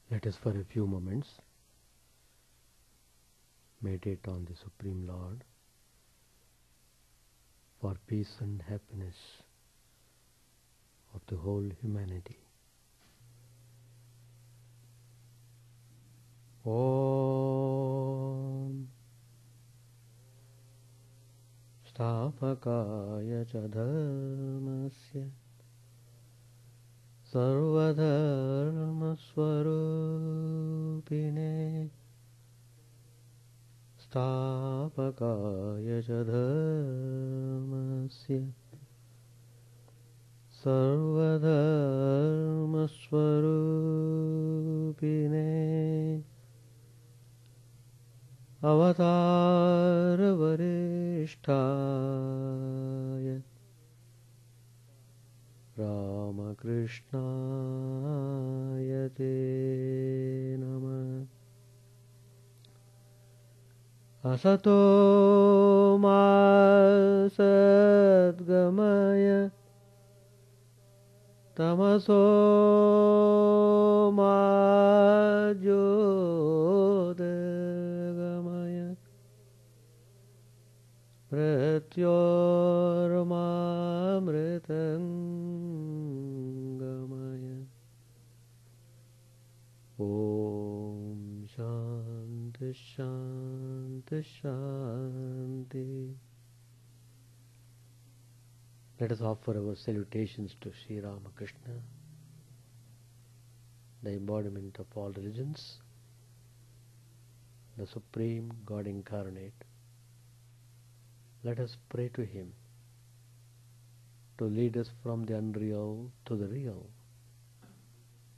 Let us for a few moments meditate on the Supreme Lord for peace and happiness of the whole humanity. Om Stapakaya cha dharmasya Sarvadharma Swarupine Stapakaya cha dharmasya Sarvadharma Swarupine Avatara Varishtaya Ramakrishna Te Namah Asato Ma Sadgamaya Tamaso Ma Jyotirgamaya Pratyormamritangamaya Om Shanti Shanti Shanti. Let us offer our salutations to Sri Ramakrishna, the embodiment of all religions, the Supreme God Incarnate. Let us pray to Him to lead us from the unreal to the real,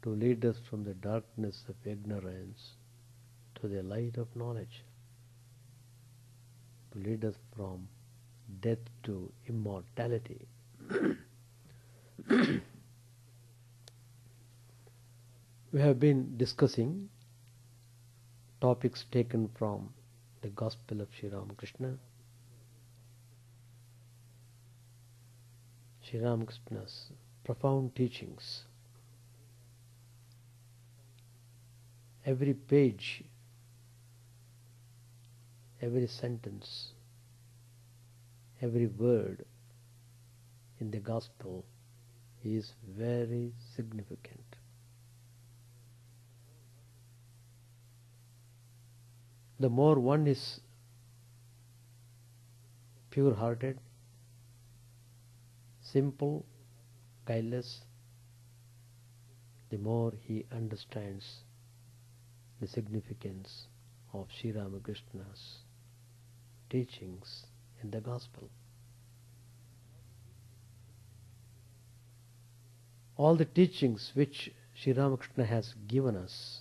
to lead us from the darkness of ignorance to the light of knowledge, to lead us from death to immortality. We have been discussing topics taken from the Gospel of Sri Ramakrishna. Sri Ramakrishna's profound teachings. Every page, every sentence, every word in the Gospel is very significant. The more one is pure-hearted, simple, guileless, the more he understands the significance of Sri Ramakrishna's teachings in the Gospel. All the teachings which Sri Ramakrishna has given us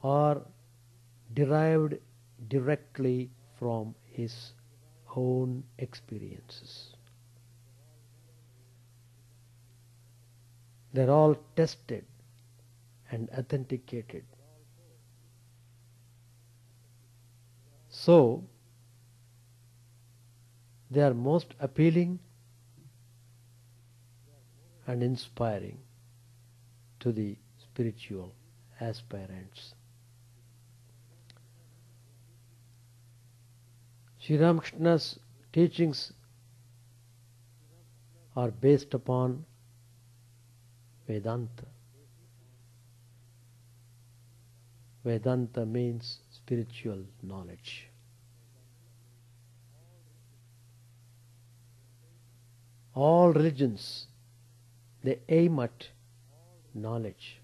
are derived directly from his own experiences. They are all tested and authenticated. So, they are most appealing and inspiring to the spiritual aspirants. Sri Ramakrishna's teachings are based upon Vedanta. Vedanta means spiritual knowledge. All religions, they aim at knowledge.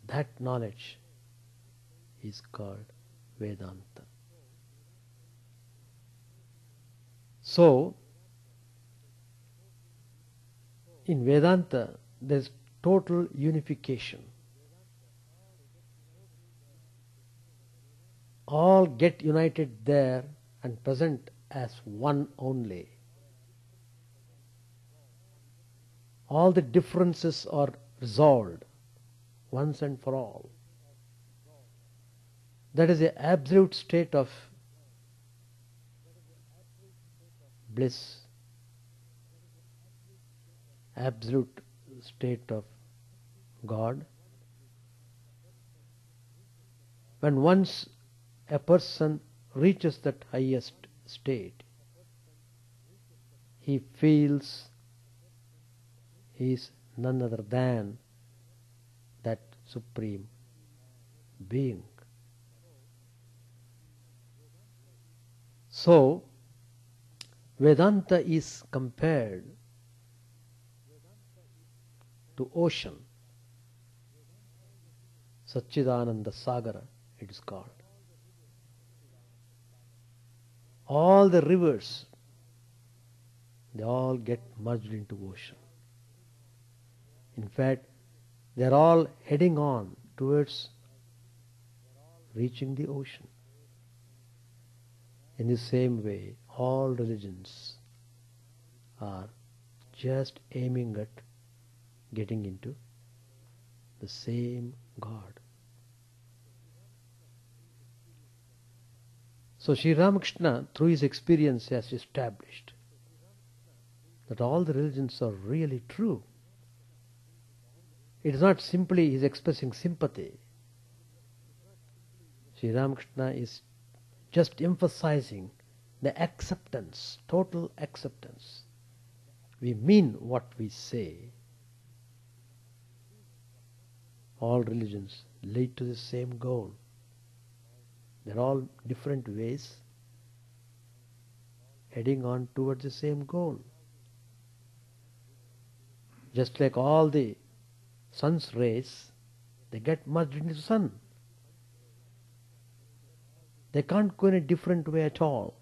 That knowledge is called Vedanta. So, in Vedanta, there is total unification. All get united there and present as one only. All the differences are resolved once and for all. That is the absolute state of bliss, absolute state of God. When once a person reaches that highest state, he feels he is none other than that supreme being. So, Vedanta is compared to ocean. Satchidananda Sagara it is called. All the rivers, they all get merged into ocean. In fact, they are all heading on towards reaching the ocean. In the same way, all religions are just aiming at getting into the same God. So Sri Ramakrishna, through his experience, has established that all the religions are really true. It is not simply his expressing sympathy. Sri Ramakrishna is just emphasizing the acceptance, total acceptance. We mean what we say. All religions lead to the same goal. They're all different ways heading on towards the same goal. Just like all the sun's rays, they get merged into the sun. They can't go in a different way at all.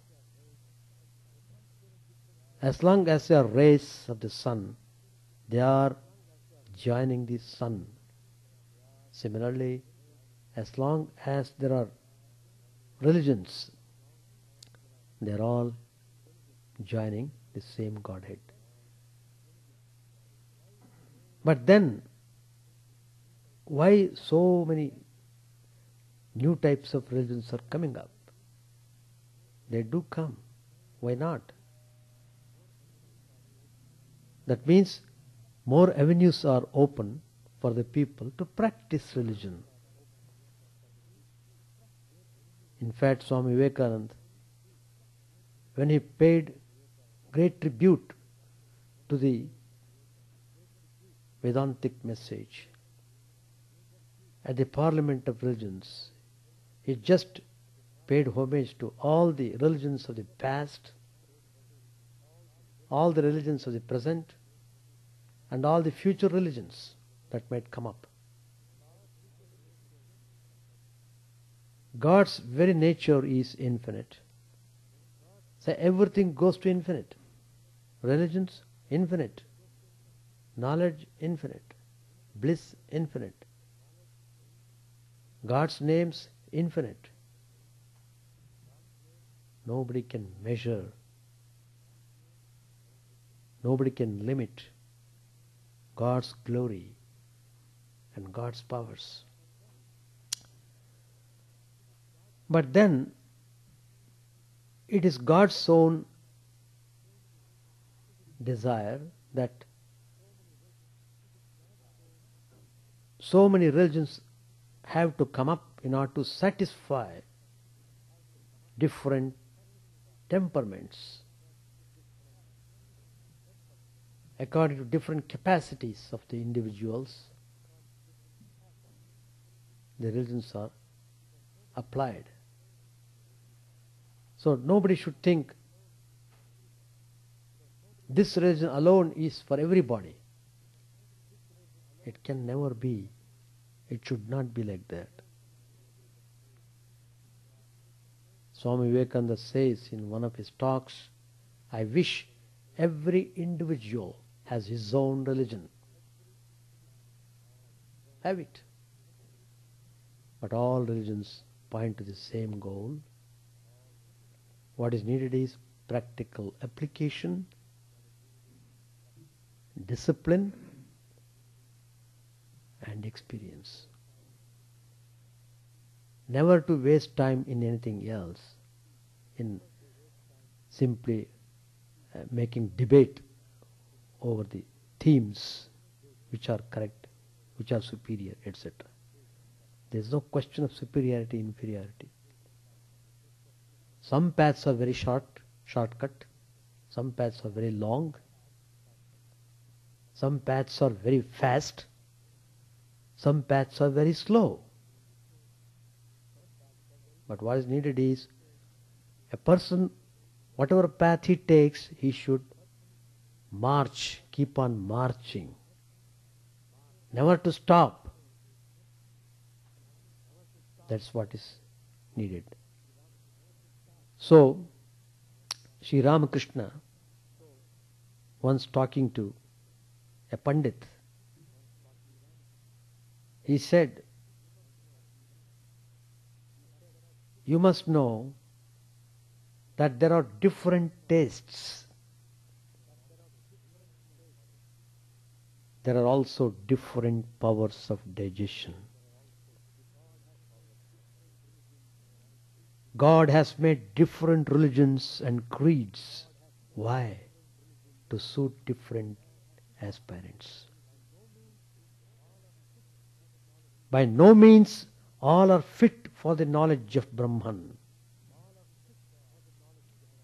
As long as they are rays of the sun, they are joining the sun. Similarly, as long as there are religions, they are all joining the same Godhead. But then, why so many new types of religions are coming up? They do come. Why not? That means more avenues are open for the people to practice religion. In fact, Swami Vivekananda, when he paid great tribute to the Vedantic message at the Parliament of Religions, he just paid homage to all the religions of the past, all the religions of the present, and all the future religions that might come up. God's very nature is infinite. So everything goes to infinite. Religions, infinite. Knowledge, infinite. Bliss, infinite. God's names, infinite. Nobody can measure. Nobody can limit God's glory and God's powers. But then, it is God's own desire that so many religions have to come up in order to satisfy different temperaments according to different capacities of the individuals. The religions are applied. So nobody should think this religion alone is for everybody. It can never be. It should not be like that. Swami Vivekananda says in one of his talks, I wish every individual has his own religion. Have it. But all religions point to the same goal. What is needed is practical application, discipline, and experience. Never to waste time in anything else, in simply making debate over the themes which are correct, which are superior, etc. There is no question of superiority, inferiority. Some paths are very shortcut. Some paths are very long. Some paths are very fast. Some paths are very slow. But what is needed is a person, whatever path he takes, he should march, keep on marching, never to stop. That's what is needed. So, Sri Ramakrishna, once talking to a Pandit, he said, you must know that there are different tastes. There are also different powers of digestion. God has made different religions and creeds. Why? To suit different aspirants. By no means all are fit for the knowledge of Brahman.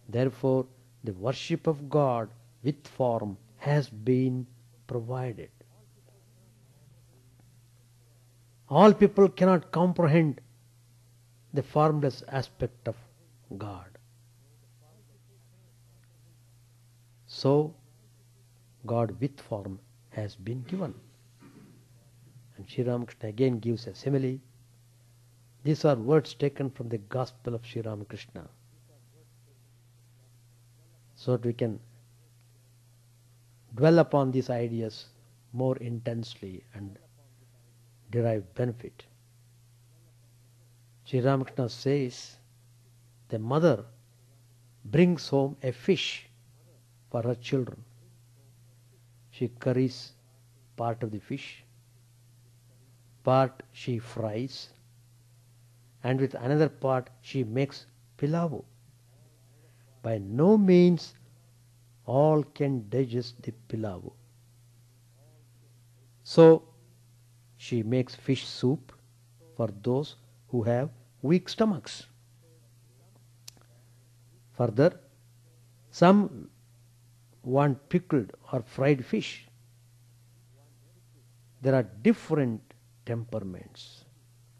Therefore, the worship of God with form has been provided. All people cannot comprehend the formless aspect of God. So, God with form has been given. And Sri Ramakrishna again gives a simile. These are words taken from the Gospel of Sri Ramakrishna, so that we can dwell upon these ideas more intensely and derive benefit. Sri Ramakrishna says, the mother brings home a fish for her children. She curries part of the fish, part she fries, and with another part she makes pilau. By no means all can digest the pilau. So she makes fish soup for those who have weak stomachs. Further, some want pickled or fried fish. There are different temperaments.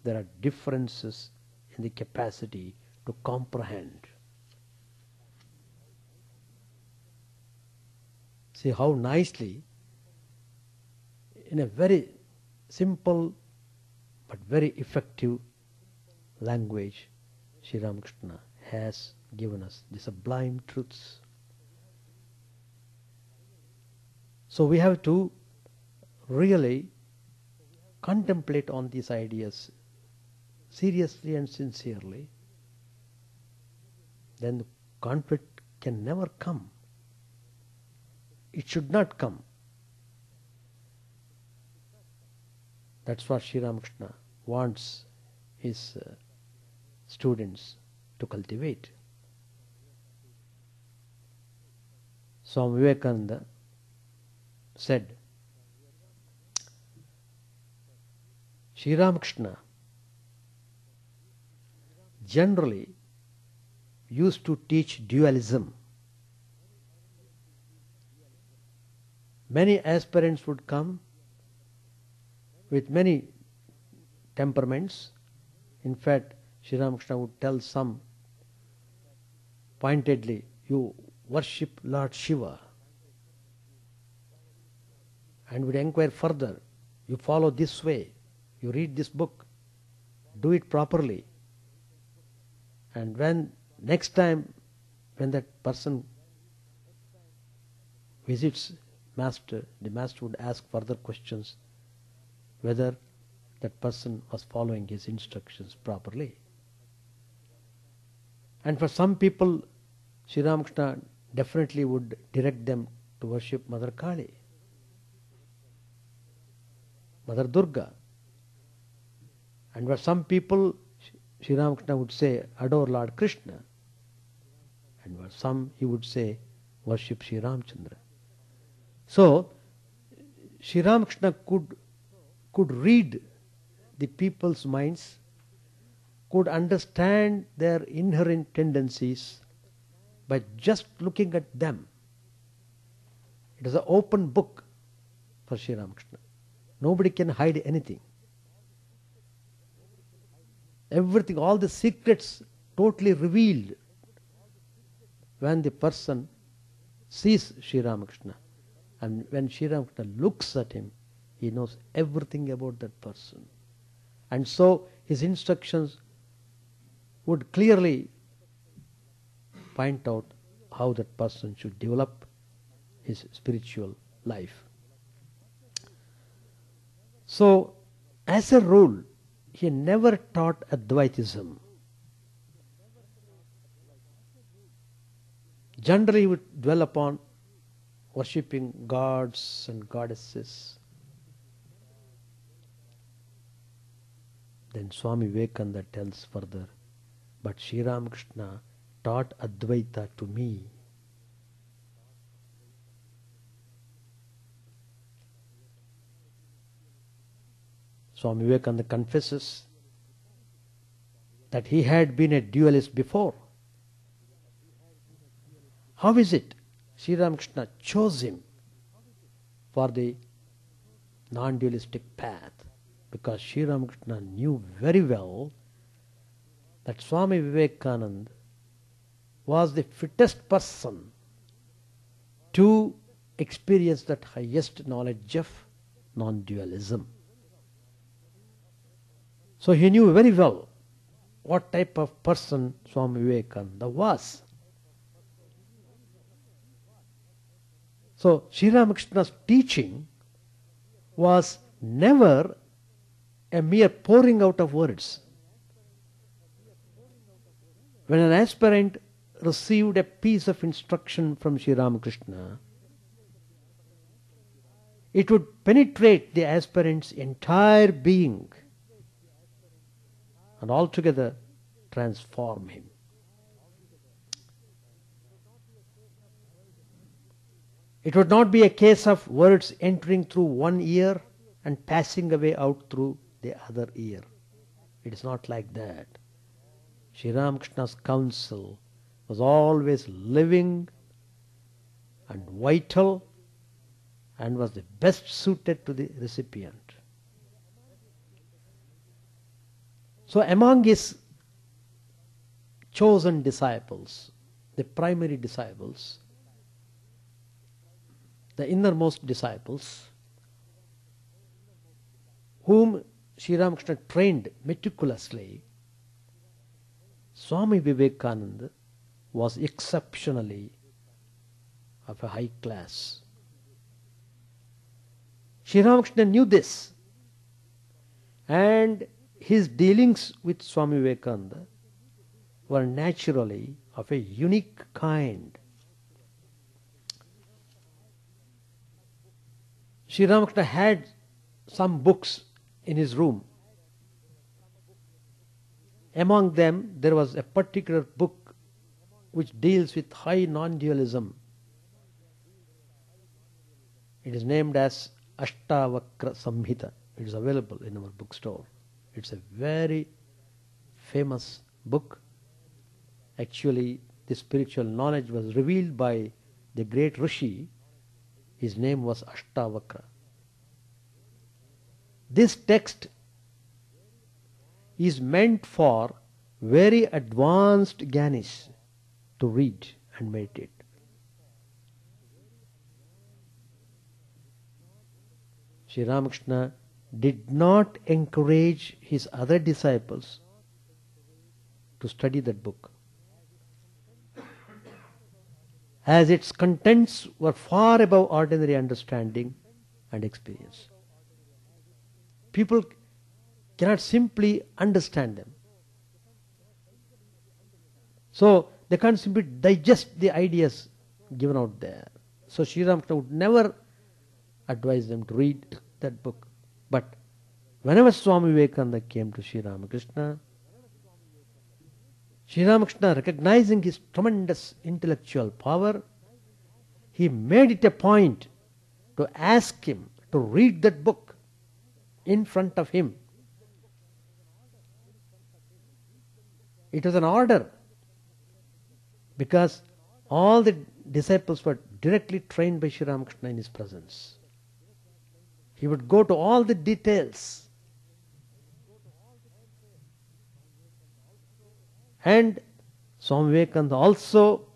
There are differences in the capacity to comprehend. See how nicely, in a very simple but very effective language, Sri Ramakrishna has given us the sublime truths. So we have to really contemplate on these ideas seriously and sincerely. Then the conflict can never come. It should not come. That's what Sri Ramakrishna wants his students to cultivate. Swami Vivekananda said, Sri Ramakrishna generally used to teach dualism. Many aspirants would come with many temperaments. In fact, Sri Ramakrishna would tell some pointedly, you worship Lord Shiva, and would inquire further, you follow this way, you read this book, do it properly. And when next time when that person visits Master, the Master would ask further questions whether that person was following his instructions properly. And for some people, Sri Ramakrishna definitely would direct them to worship Mother Kali, Mother Durga. And for some people, Sri Ramakrishna would say, adore Lord Krishna. And for some, he would say, worship Sri Ramchandra. So, Sri Ramakrishna could read the people's minds, could understand their inherent tendencies by just looking at them. It is an open book for Sri Ramakrishna. Nobody can hide anything. Everything, all the secrets totally revealed when the person sees Sri Ramakrishna. And when Sri Ramakrishna looks at him, he knows everything about that person. And so his instructions would clearly point out how that person should develop his spiritual life. So, as a rule, he never taught Advaitism. Generally, he would dwell upon worshipping gods and goddesses. Then Swami Vivekananda tells further, but Sri Ramakrishna taught Advaita to me. Swami Vivekananda confesses that he had been a dualist before. How is it Sri Ramakrishna chose him for the non-dualistic path? Because Sri Ramakrishna knew very well that Swami Vivekananda was the fittest person to experience that highest knowledge of non-dualism. So he knew very well what type of person Swami Vivekananda was. So Sri Ramakrishna's teaching was never a mere pouring out of words. When an aspirant received a piece of instruction from Sri Ramakrishna, it would penetrate the aspirant's entire being and altogether transform him. It would not be a case of words entering through one ear and passing away out through the other ear. It is not like that. Sri Ramakrishna's counsel was always living and vital and was the best suited to the recipient. So among his chosen disciples, the primary disciples, the innermost disciples, whom Sri Ramakrishna trained meticulously, Swami Vivekananda was exceptionally of a high class. Sri Ramakrishna knew this, and his dealings with Swami Vivekananda were naturally of a unique kind. Sri Ramakrishna had some books in his room. Among them, there was a particular book which deals with high non-dualism. It is named as Ashtavakra Samhita. It is available in our bookstore. It's a very famous book. Actually, the spiritual knowledge was revealed by the great Rishi. His name was Ashtavakra. This text is meant for very advanced Gyanis to read and meditate. Sri Ramakrishna did not encourage his other disciples to study that book, as its contents were far above ordinary understanding and experience. People cannot simply understand them. So they can't simply digest the ideas given out there. So Sri Ramakrishna would never advise them to read that book. But whenever Swami Vivekananda came to Sri Ramakrishna, recognizing his tremendous intellectual power, he made it a point to ask him to read that book in front of him. It was an order, because all the disciples were directly trained by Sri Ramakrishna in his presence. He would go to all the details. And Swami Vivekananda also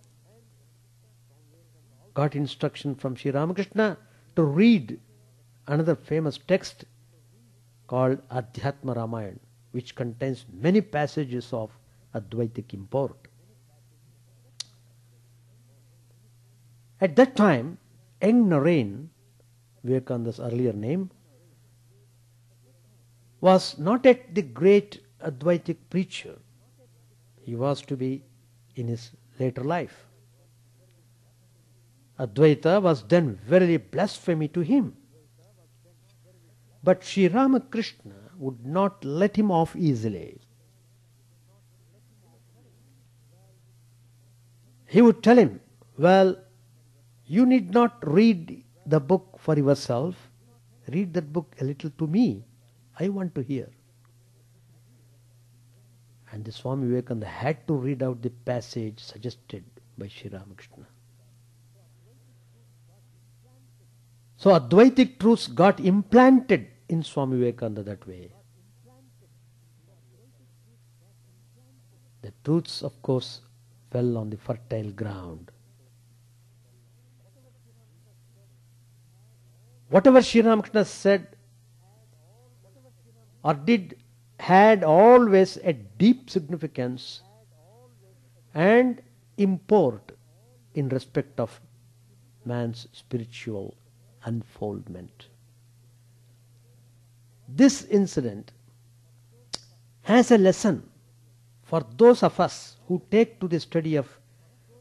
got instruction from Sri Ramakrishna to read another famous text called Adhyatma Ramayana, which contains many passages of Advaitic import. At that time, young Narain, Vivekananda's earlier name, was not yet the great Advaitic preacher. He was to be in his later life. Advaita was then verily blasphemy to him. But Sri Ramakrishna would not let him off easily. He would tell him, well, you need not read the book for yourself. Read that book a little to me. I want to hear. And the Swami Vivekananda had to read out the passage suggested by Sri Ramakrishna. So Advaitic truths got implanted in Swami Vivekananda that way. The truths, of course, fell on the fertile ground. Whatever Sri Ramakrishna said or did had always a deep significance and import in respect of man's spiritual unfoldment. This incident has a lesson for those of us who take to the study of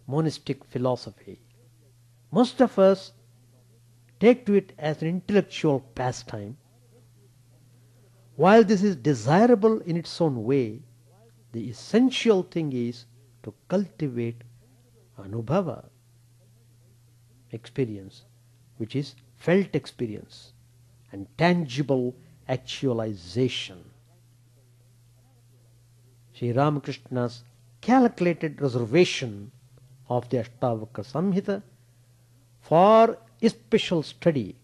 monastic philosophy. Most of us take to it as an intellectual pastime. While this is desirable in its own way, the essential thing is to cultivate anubhava, experience, which is felt experience and tangible actualization. Sri Ramakrishna's calculated reservation of the Ashtavakra Samhita for special study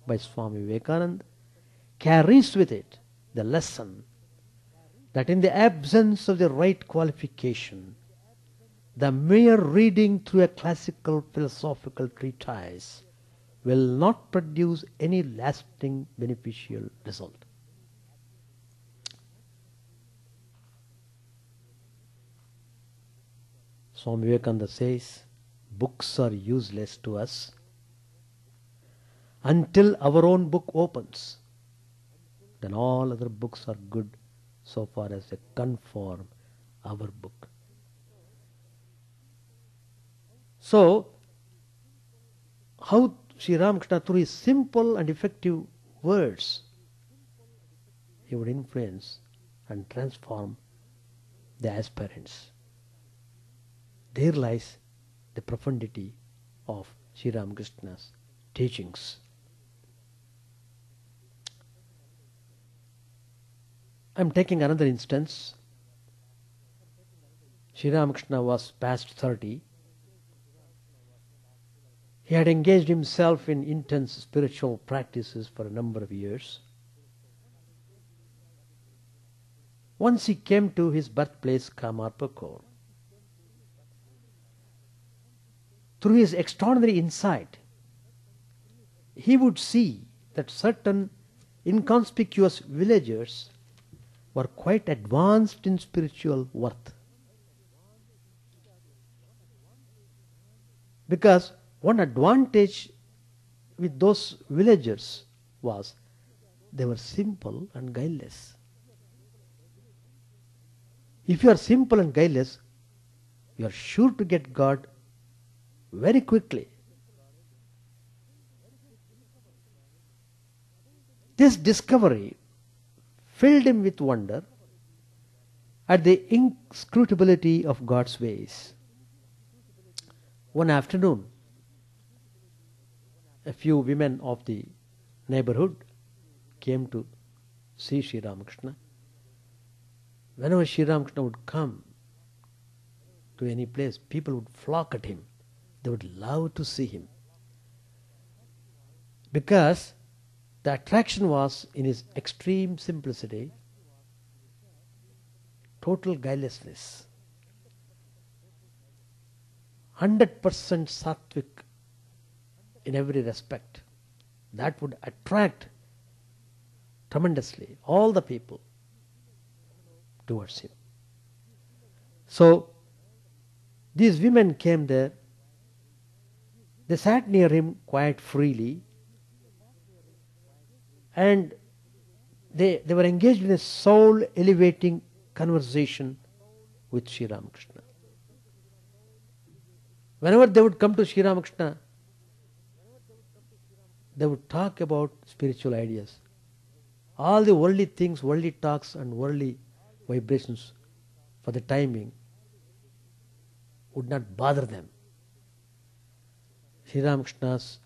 by Swami Vivekananda carries with it the lesson that in the absence of the right qualification, the mere reading through a classical philosophical treatise will not produce any lasting beneficial result. Swami Vivekananda says, books are useless to us until our own book opens. Then all other books are good so far as they conform our book. So, how Sri Ramakrishna, through his simple and effective words, he would influence and transform the aspirants. There lies the profundity of Sri Ramakrishna's teachings. I am taking another instance. Sri Ramakrishna was past 30. He had engaged himself in intense spiritual practices for a number of years. Once he came to his birthplace, Kamarpukur. Through his extraordinary insight, he would see that certain inconspicuous villagers were quite advanced in spiritual worth. Because one advantage with those villagers was they were simple and guileless. If you are simple and guileless, you are sure to get God very quickly. This discovery filled him with wonder at the inscrutability of God's ways. One afternoon, a few women of the neighborhood came to see Sri Ramakrishna. Whenever Sri Ramakrishna would come to any place, people would flock at him. They would love to see him. Because the attraction was in his extreme simplicity, total guilelessness, 100% sattvic in every respect. That would attract tremendously all the people towards him. So these women came there. They sat near him quite freely, and they were engaged in a soul elevating conversation with Sri Ramakrishna. Whenever they would come to Sri Ramakrishna, they would talk about spiritual ideas. All the worldly things, worldly talks and worldly vibrations for the time being would not bother them. Sri Ramakrishna's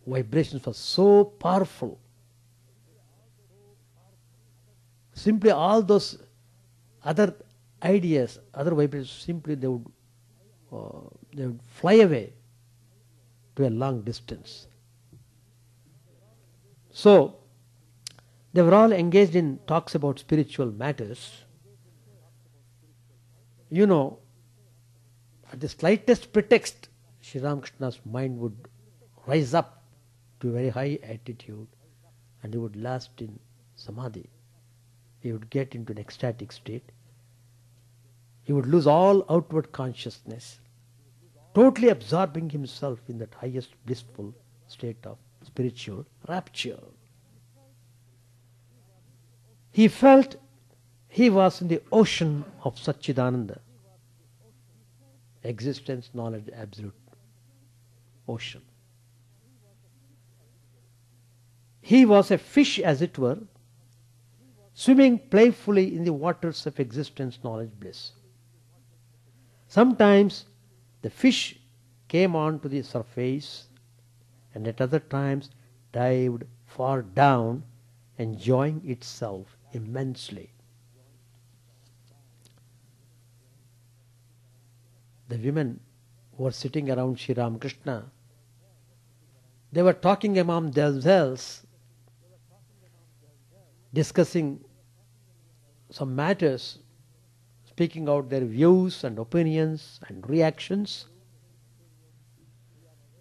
vibrations were so powerful. Simply all those other ideas, other vibrations, simply they would fly away to a long distance. So they were all engaged in talks about spiritual matters. You know, at the slightest pretext, Sri Ramakrishna's mind would rise up to a very high attitude, and he would last in samadhi. He would get into an ecstatic state. He would lose all outward consciousness, totally absorbing himself in that highest blissful state of spiritual rapture. He felt he was in the ocean of Satchidananda, existence, knowledge, absolute ocean. He was a fish, as it were, swimming playfully in the waters of existence, knowledge, bliss. Sometimes the fish came on to the surface, and at other times dived far down, enjoying itself immensely. The women who were sitting around Sri Ramakrishna, they were talking among themselves, discussing some matters, speaking out their views and opinions and reactions.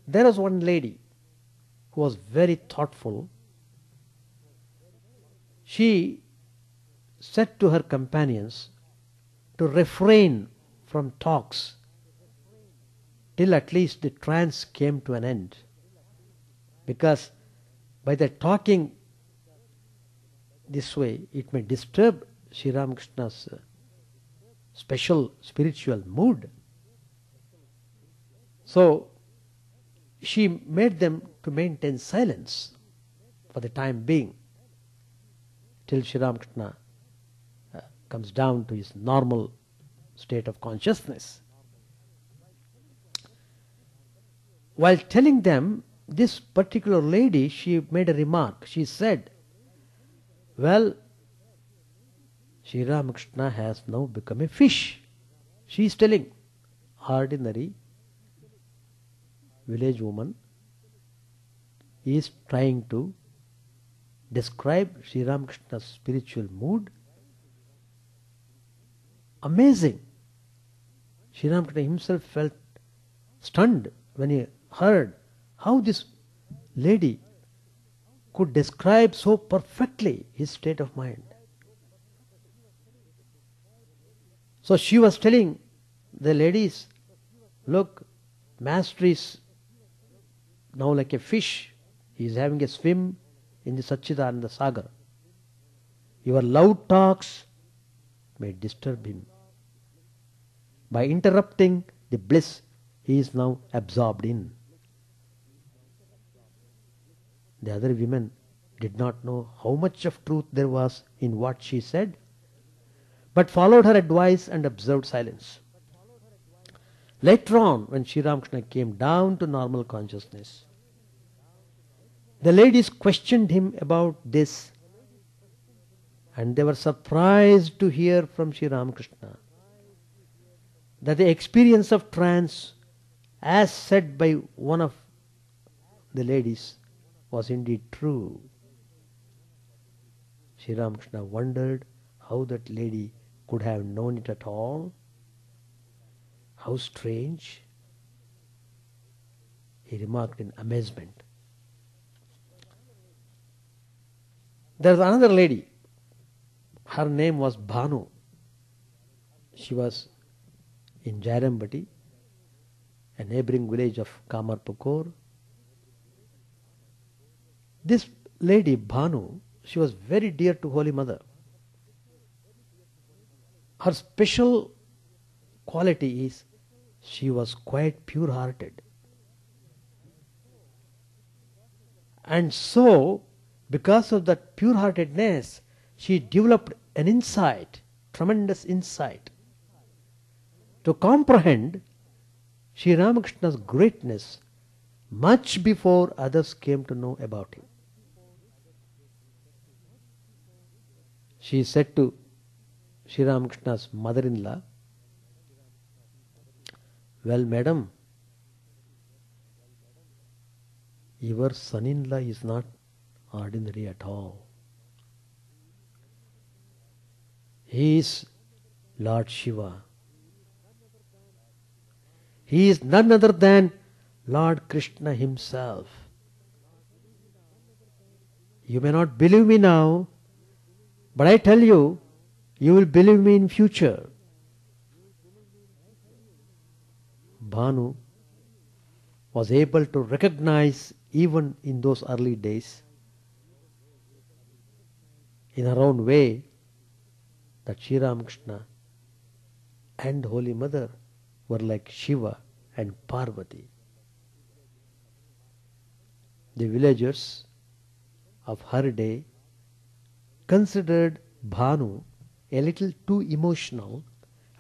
There was one lady who was very thoughtful. She said to her companions to refrain from talks till at least the trance came to an end, because by the talking this way it may disturb Sri Ramakrishna's special spiritual mood. So she made them to maintain silence for the time being, till Sri Ramakrishna comes down to his normal state of consciousness. While telling them, this particular lady, she made a remark. She said, well, Sri Ramakrishna has now become a fish. She is telling, ordinary village woman is trying to describe Sri Ramakrishna's spiritual mood. Amazing. Sri Ramakrishna himself felt stunned when he heard how this lady could describe so perfectly his state of mind. So she was telling the ladies, look, Master is now like a fish. He is having a swim in the Satchidananda Sagar. Your loud talks may disturb him. By interrupting the bliss he is now absorbed in. The other women did not know how much of truth there was in what she said, but followed her advice and observed silence. Later on, when Sri Ramakrishna came down to normal consciousness, The ladies questioned him about this, and they were surprised to hear from Sri Ramakrishna that the experience of trance, as said by one of the ladies, was indeed true. Sri Ramakrishna wondered how that lady could have known it at all. How strange, he remarked in amazement. There was another lady. Her name was Bhanu. She was in Jairambati, a neighboring village of Kamarpukur. This lady Bhanu, she was very dear to Holy Mother. Her special quality is she was quite pure-hearted. And so, because of that pure-heartedness, she developed an insight, tremendous insight, to comprehend Sri Ramakrishna's greatness much before others came to know about him. She said to Sri Ramakrishna's mother-in-law, "Well, madam, your son-in-law is not ordinary at all. He is Lord Shiva. He is none other than Lord Krishna himself. You may not believe me now, but I tell you, you will believe me in future." Bhanu was able to recognize, even in those early days, in her own way, that Sri Ramakrishna and Holy Mother were like Shiva and Parvati. The villagers of her day considered Bhanu a little too emotional,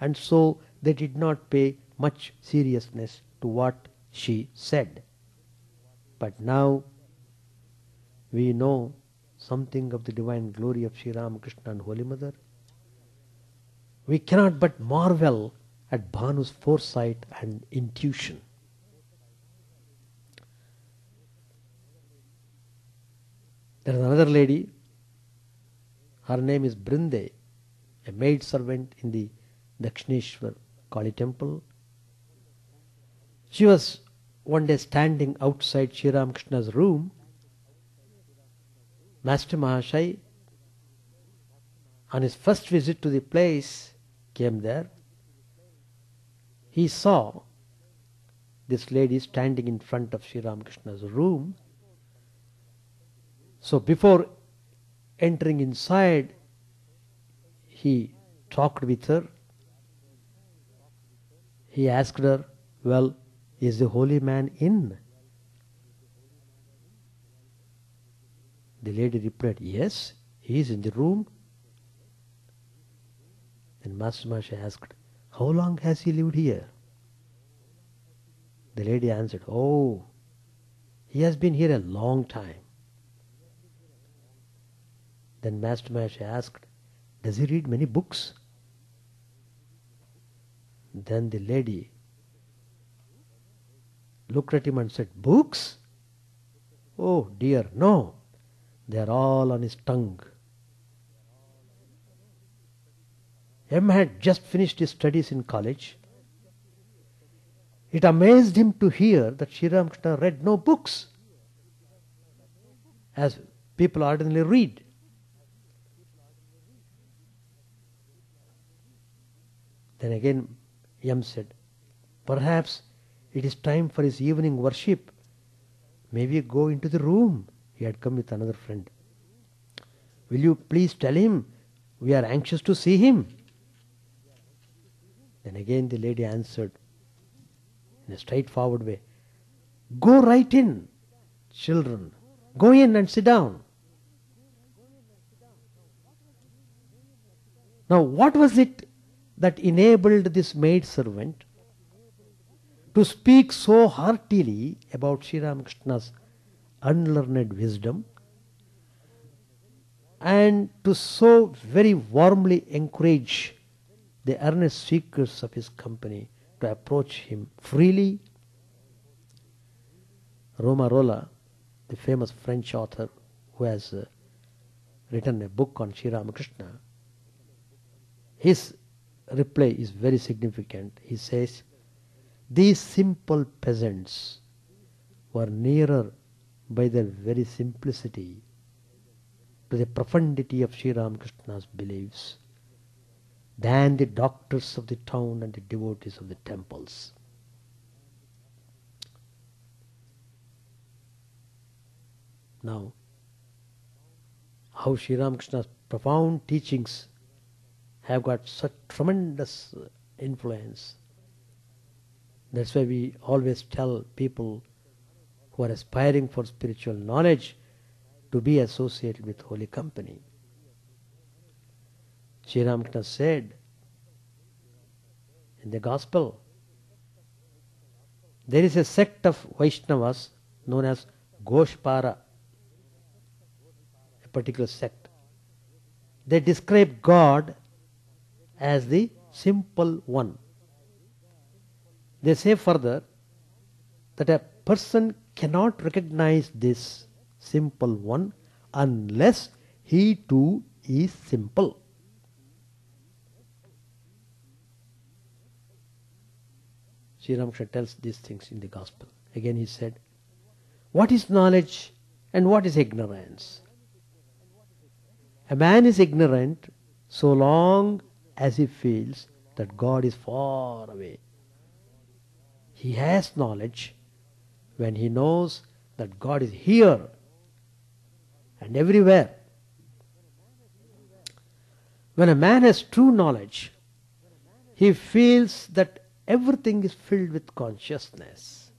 and so they did not pay much seriousness to what she said. But now we know something of the divine glory of Sri Ramakrishna and Holy Mother. We cannot but marvel at Bhanu's foresight and intuition. There is another lady. Her name is Brinde, a maid servant in the Dakshineshwar Kali temple. She was one day standing outside Sri Ramakrishna's room. Master Mahashai, on his first visit to the place, came there. He saw this lady standing in front of Sri Ramakrishna's room. So before entering inside, he talked with her. He asked her, "Well, is the holy man in?" The lady replied, "Yes, he is in the room." Then Master Mahasaya asked, "How long has he lived here?" The lady answered, "Oh, he has been here a long time." Then Master Mahasaya asked, "Does he read many books?" Then the lady looked at him and said, "Books? Oh dear, no. They are all on his tongue." M had just finished his studies in college. It amazed him to hear that Sri Ramakrishna read no books, as people ordinarily read. Then again M said, "Perhaps it is time for his evening worship. May we go into the room?" He had come with another friend. "Will you please tell him we are anxious to see him?" Then again the lady answered in a straightforward way, "Go right in, children. Go in and sit down." Now what was it that enabled this maidservant to speak so heartily about Sri Ramakrishna's unlearned wisdom, and to so very warmly encourage the earnest seekers of his company to approach him freely. Romarola, the famous French author who has written a book on Sri Ramakrishna, his reply is very significant. He says, these simple peasants were nearer by their very simplicity to the profundity of Sri Ramakrishna's beliefs than the doctors of the town and the devotees of the temples. Now, how Sri Ramakrishna's profound teachings have got such tremendous influence. That's why we always tell people who are aspiring for spiritual knowledge to be associated with holy company. Sri Ramakrishna said in the Gospel, there is a sect of Vaishnavas known as Goshpara, a particular sect. They describe God as the simple one. They say further that a person cannot recognize this simple one unless he too is simple. Sri Ramakrishna tells these things in the Gospel. Again he said, what is knowledge and what is ignorance? A man is ignorant so long as he feels that God is far away. He has knowledge when he knows that God is here and everywhere. When a man has true knowledge, he feels that everything is filled with consciousness.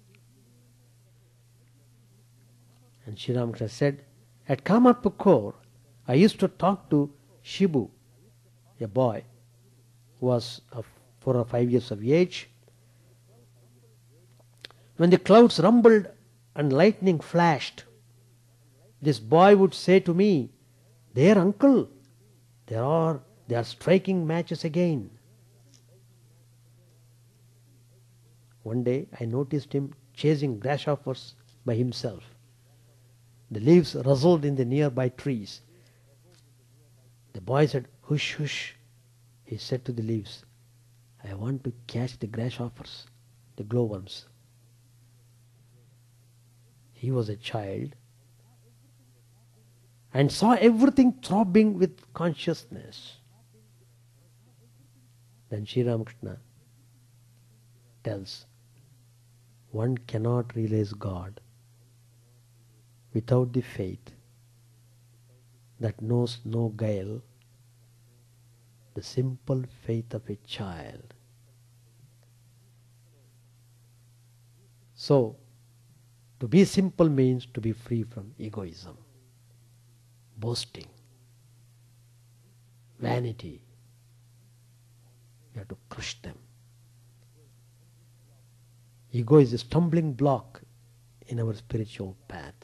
And Sri Ramakrishna said, at Kamarpukur, I used to talk to Shibu, a boy who was of 4 or 5 years of age. When the clouds rumbled and lightning flashed, this boy would say to me, there uncle, they are striking matches again. One day I noticed him chasing grasshoppers by himself. The leaves rustled in the nearby trees. The boy said, hush, hush. He said to the leaves, I want to catch the grasshoppers, the glowworms. He was a child and saw everything throbbing with consciousness. Then Sri Ramakrishna tells, one cannot realize God without the faith that knows no guile, the simple faith of a child. So, to be simple means to be free from egoism, boasting, vanity. You have to crush them. Ego is a stumbling block in our spiritual path.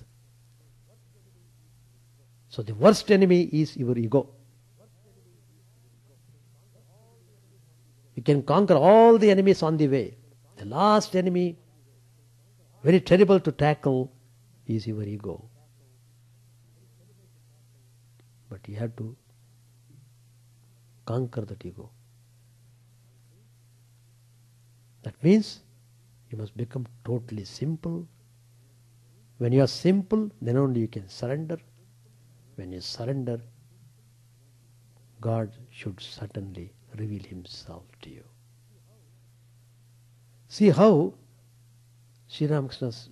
So the worst enemy is your ego. You can conquer all the enemies on the way. The last enemy, very terrible to tackle, is your ego. But you have to conquer that ego. That means you must become totally simple. When you are simple, then only you can surrender. When you surrender, God should certainly reveal himself to you. See how Sri Ramakrishna's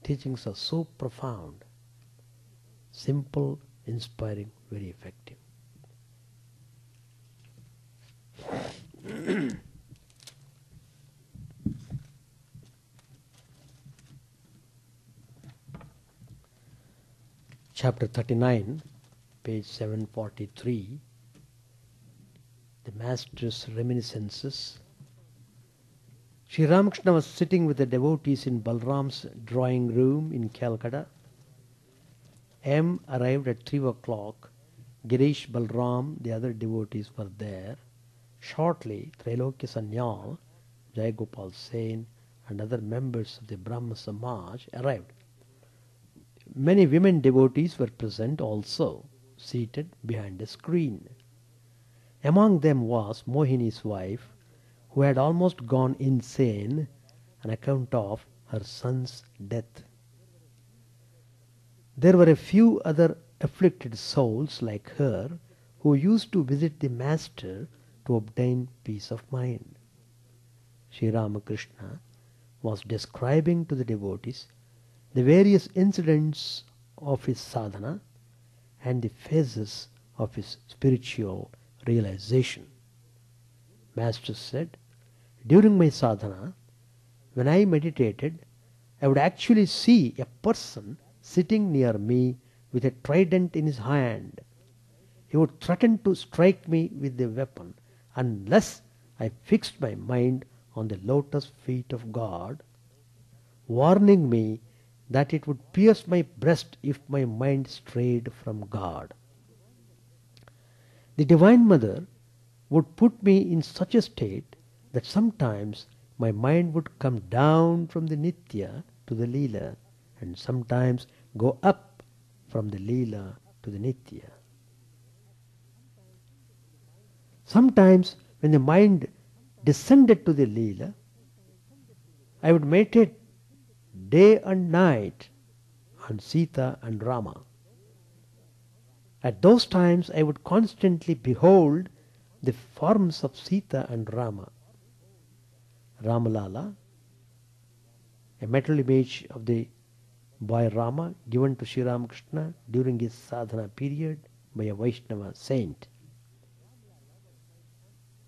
teachings are so profound, simple, inspiring, very effective. Chapter 39, page 743, the Master's Reminiscences. Sri Ramakrishna was sitting with the devotees in Balram's drawing room in Calcutta M arrived at 3 o'clock. Girish, Balram, the other devotees were there. Shortly, Trailokya Sanyal, Jayagopal Sen, and other members of the Brahma Samaj arrived. Many women devotees were present also, seated behind a screen. Among them was Mohini's wife, who had almost gone insane on account of her son's death. There were a few other afflicted souls like her who used to visit the Master to obtain peace of mind. Sri Ramakrishna was describing to the devotees the various incidents of his sadhana and the phases of his spiritual realization. Master said, during my sadhana, when I meditated, I would actually see a person sitting near me with a trident in his hand. He would threaten to strike me with the weapon unless I fixed my mind on the lotus feet of God, warning me that it would pierce my breast if my mind strayed from God. The Divine Mother would put me in such a state that sometimes my mind would come down from the Nitya to the Leela, and sometimes go up from the Leela to the Nitya. Sometimes when the mind descended to the Leela, I would meditate day and night on Sita and Rama. At those times I would constantly behold the forms of Sita and Rama. Ramalala, a metal image of the boy Rama given to Sri Ramakrishna during his sadhana period by a Vaishnava saint.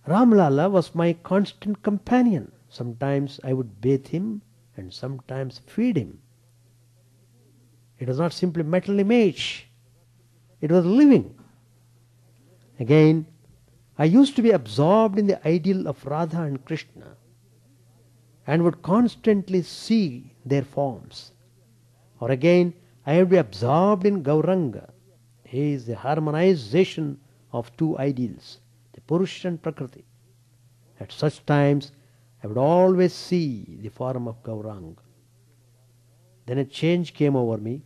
Ramalala was my constant companion. Sometimes I would bathe him and sometimes feed him. It was not simply metal image. It was living. Again, I used to be absorbed in the ideal of Radha and Krishna and would constantly see their forms. Or again, I would be absorbed in Gauranga. He is the harmonization of two ideals, the Purusha and Prakriti. At such times, I would always see the form of Gauranga. Then a change came over me.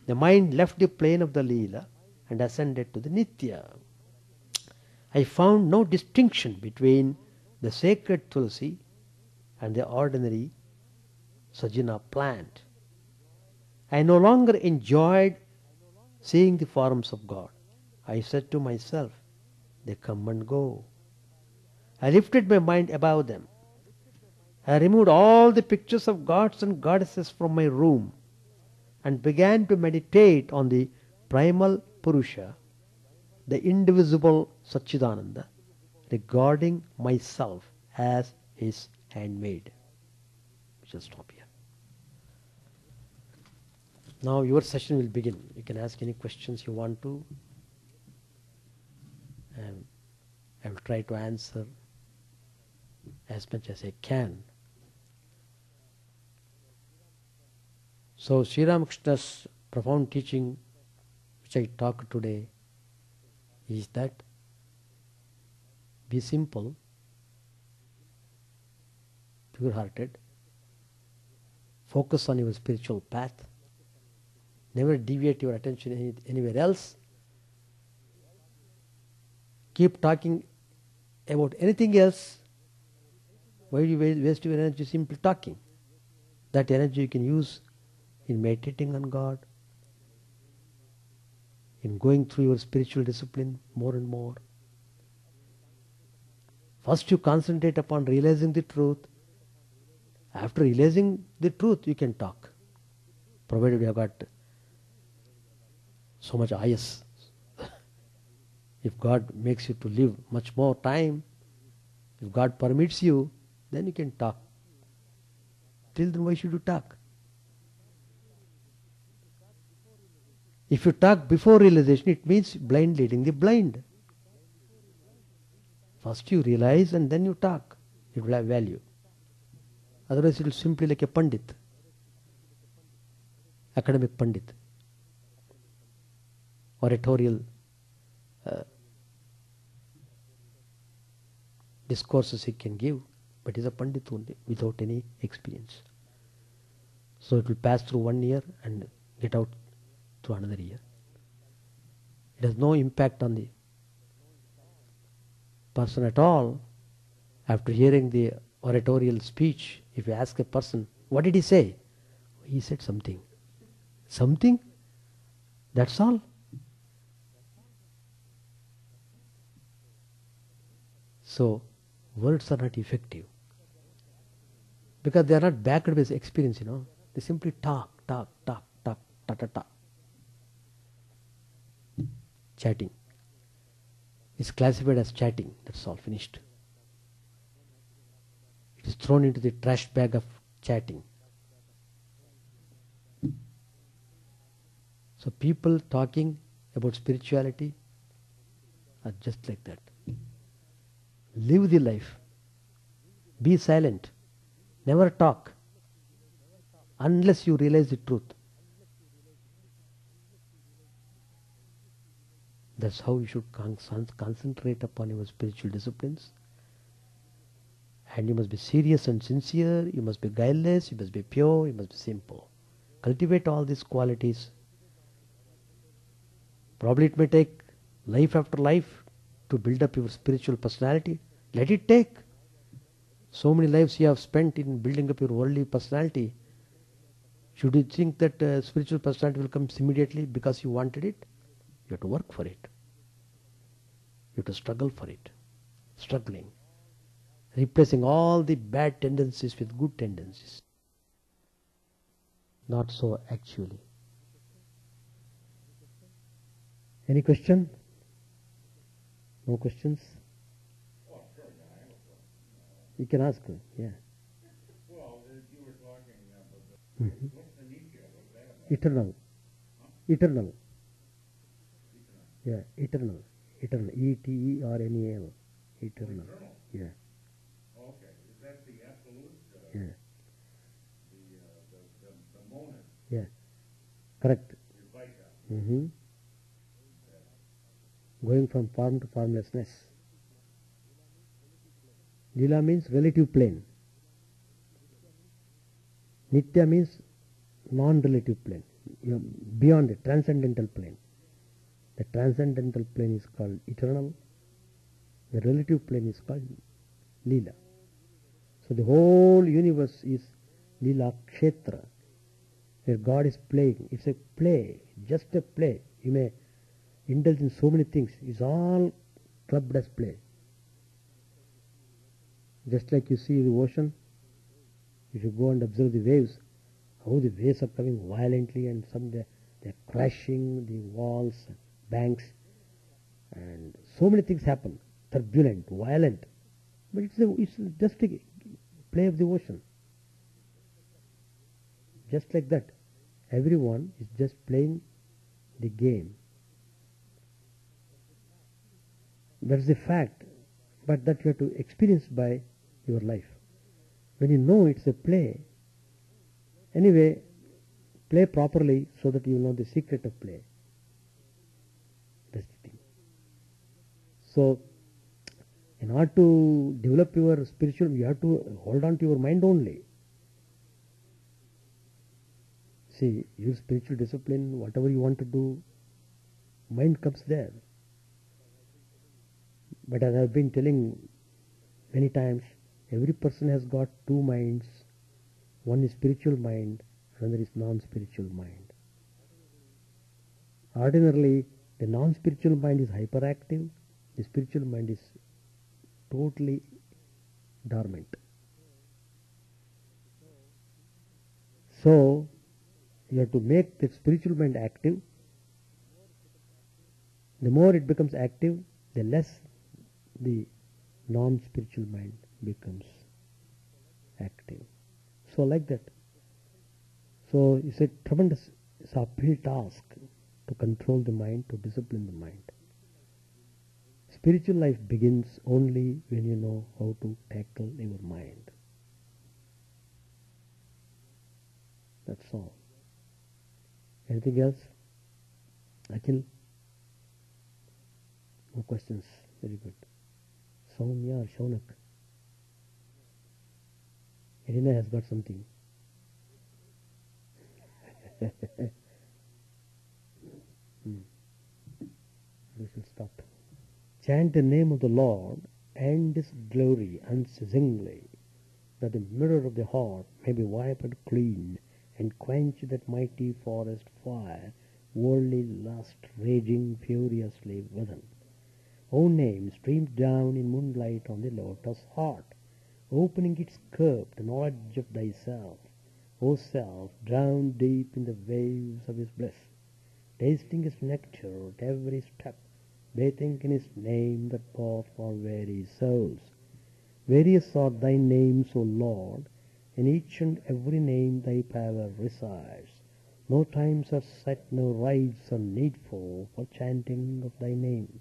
The mind left the plane of the Leela and ascended to the Nitya. I found no distinction between the sacred Tulsi and the ordinary Sajina plant. I no longer enjoyed seeing the forms of God. I said to myself, they come and go. I lifted my mind above them. I removed all the pictures of gods and goddesses from my room and began to meditate on the primal Purusha, the indivisible Satchidananda, regarding myself as his handmaid. We shall stop here. Now your session will begin. You can ask any questions you want to. And I will try to answer as much as I can. So Sri Ramakrishna's profound teaching, which I talked today, is that be simple, pure-hearted, focus on your spiritual path, never deviate your attention anywhere else, keep talking about anything else. Why do you waste your energy simply talking? That energy you can use in meditating on God, in going through your spiritual discipline more and more. First you concentrate upon realizing the truth. After realizing the truth, you can talk, provided you have got so much ayas. If God makes you to live much more time, if God permits you, then you can talk. Till then, why should you talk? If you talk before realization, it means blind leading the blind. First you realize and then you talk. It will have value. Otherwise it will simply like a pandit, academic pandit. oratorial discourses he can give, but he's a Pandit only without any experience. So it will pass through 1 year and get out through another year. It has no impact on the person at all. After hearing the oratorial speech, if you ask a person, what did he say? He said something. Something? That's all. So, words are not effective. Because they are not backed with experience, They simply talk, ta, ta, ta. Chatting. It's classified as chatting. That's all, finished. It is thrown into the trash bag of chatting. So people talking about spirituality are just like that. Live the life. Be silent. Never talk unless you realize the truth. That's how you should concentrate upon your spiritual disciplines. And you must be serious and sincere. You must be guileless. You must be pure. You must be simple. Cultivate all these qualities. Probably it may take life after life to build up your spiritual personality. Let it take. So many lives you have spent in building up your worldly personality. Should you think that spiritual personality will come immediately because you wanted it? You have to work for it. You have to struggle for it. Struggling. Replacing all the bad tendencies with good tendencies. Not so actually. Any question? No questions? Oh, sure, yeah, I have a question. You can ask. Yeah. Well, you were talking about what's the nature of it? What's that about? Eternal. Huh? Eternal. Eternal. Yeah, eternal. Eternal. E-T-E-R-N-E-L. Eternal. Eternal. Yeah. Okay. Is that the absolute? Yeah. The monad. Yeah. Correct. Vivekananda. Mm-hmm. Going from form to formlessness. Lila means relative plane. Nitya means non-relative plane. Beyond the transcendental plane. The transcendental plane is called eternal. The relative plane is called Lila. So the whole universe is Lila Kshetra, where God is playing. It's a play, just a play. You may indulge in so many things. It's all clubbed as play. Just like you see the ocean, if you go and observe the waves, how the waves are coming violently and some they're crashing the walls, banks, and so many things happen. Turbulent, violent. But it's just a play of the ocean. Just like that. Everyone is just playing the game. That's the fact. But that you have to experience by your life. When you know it's a play, anyway, play properly so that you know the secret of play. That's the thing. So, in order to develop your spiritual, you have to hold on to your mind only. See, your spiritual discipline, whatever you want to do, mind comes there. But as I've been telling many times, every person has got two minds. One is spiritual mind, another is non-spiritual mind. Ordinarily, the non-spiritual mind is hyperactive, the spiritual mind is totally dormant. So, you have to make the spiritual mind active. The more it becomes active, the less the non-spiritual mind becomes active. So like that. So it's a tremendous, it's an uphill task to control the mind, to discipline the mind. Spiritual life begins only when you know how to tackle your mind. That's all. Anything else? Akhil? No questions. Very good. Soumya or Shaunak? Irina has got something. Hmm. We shall stop. Chant the name of the Lord and His glory unceasingly, that the mirror of the heart may be wiped clean and quench that mighty forest fire, worldly lust raging furiously within. O name streams down in moonlight on the lotus heart, opening its curve to knowledge of thyself. O self, drowned deep in the waves of his bliss, tasting his nectar at every step, bathing in his name that path for weary souls. Various are thy names, O Lord, in each and every name thy power resides. No times are set, no rites are needful for chanting of thy name.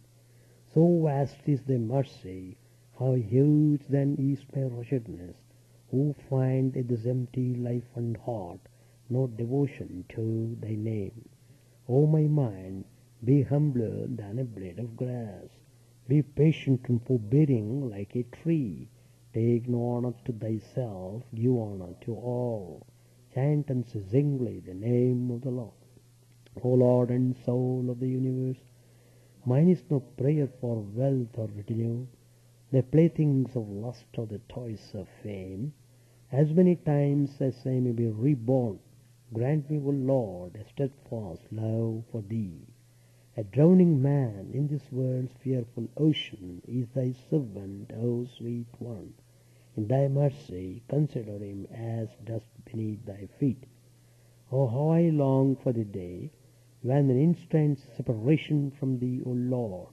So vast is thy mercy, how huge then is my wretchedness, who find in this empty life and heart no devotion to thy name. O my mind, be humbler than a blade of grass. Be patient and forbearing like a tree. Take no honor to thyself, give honor to all. Chant unceasingly the name of the Lord. O Lord and soul of the universe, mine is no prayer for wealth or retinue, the playthings of lust or the toys of fame. As many times as I may be reborn, grant me, O Lord, a steadfast love for thee. A drowning man in this world's fearful ocean is thy servant, O sweet one. In thy mercy consider him as dust beneath thy feet. Oh, how I long for the day when an instant's separation from thee, O Lord,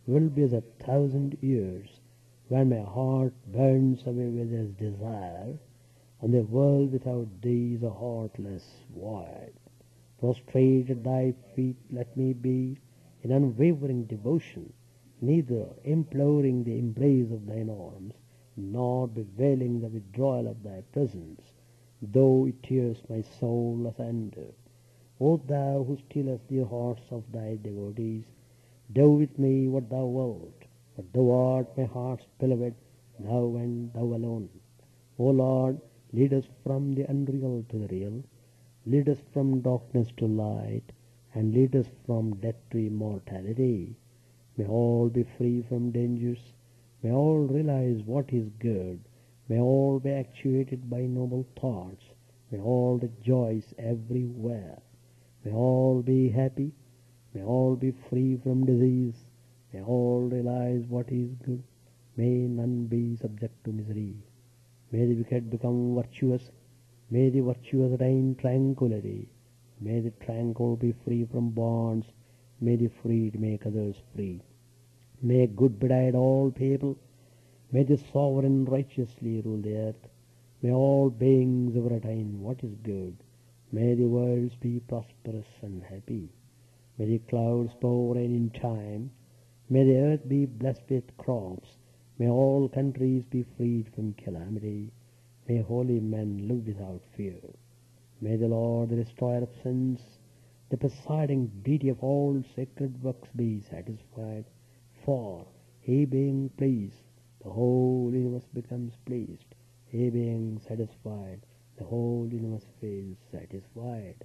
will be as 1,000 years, when my heart burns away with its desire, and the world without thee is a heartless void. Prostrate at thy feet let me be in unwavering devotion, neither imploring the embrace of thine arms, nor bewailing the withdrawal of thy presence, though it tears my soul asunder. O thou who stillest the hearts of thy devotees, do with me what thou wilt, for thou art my heart's beloved, thou and thou alone. O Lord, lead us from the unreal to the real, lead us from darkness to light, and lead us from death to immortality. May all be free from dangers, may all realize what is good, may all be actuated by noble thoughts, may all rejoice everywhere, may all be happy, may all be free from disease, may all realize what is good, may none be subject to misery. May the wicked become virtuous, may the virtuous attain tranquility, may the tranquil be free from bonds, may the freed make others free. May good betide all people, may the sovereign righteously rule the earth, may all beings ever attain what is good, may the worlds be prosperous and happy, may the clouds pour rain in time, may the earth be blessed with crops, may all countries be freed from calamity, may holy men live without fear. May the Lord, the destroyer of sins, the presiding deity of all sacred works, be satisfied, for he being pleased, the whole universe becomes pleased. He being satisfied, the whole universe feels satisfied.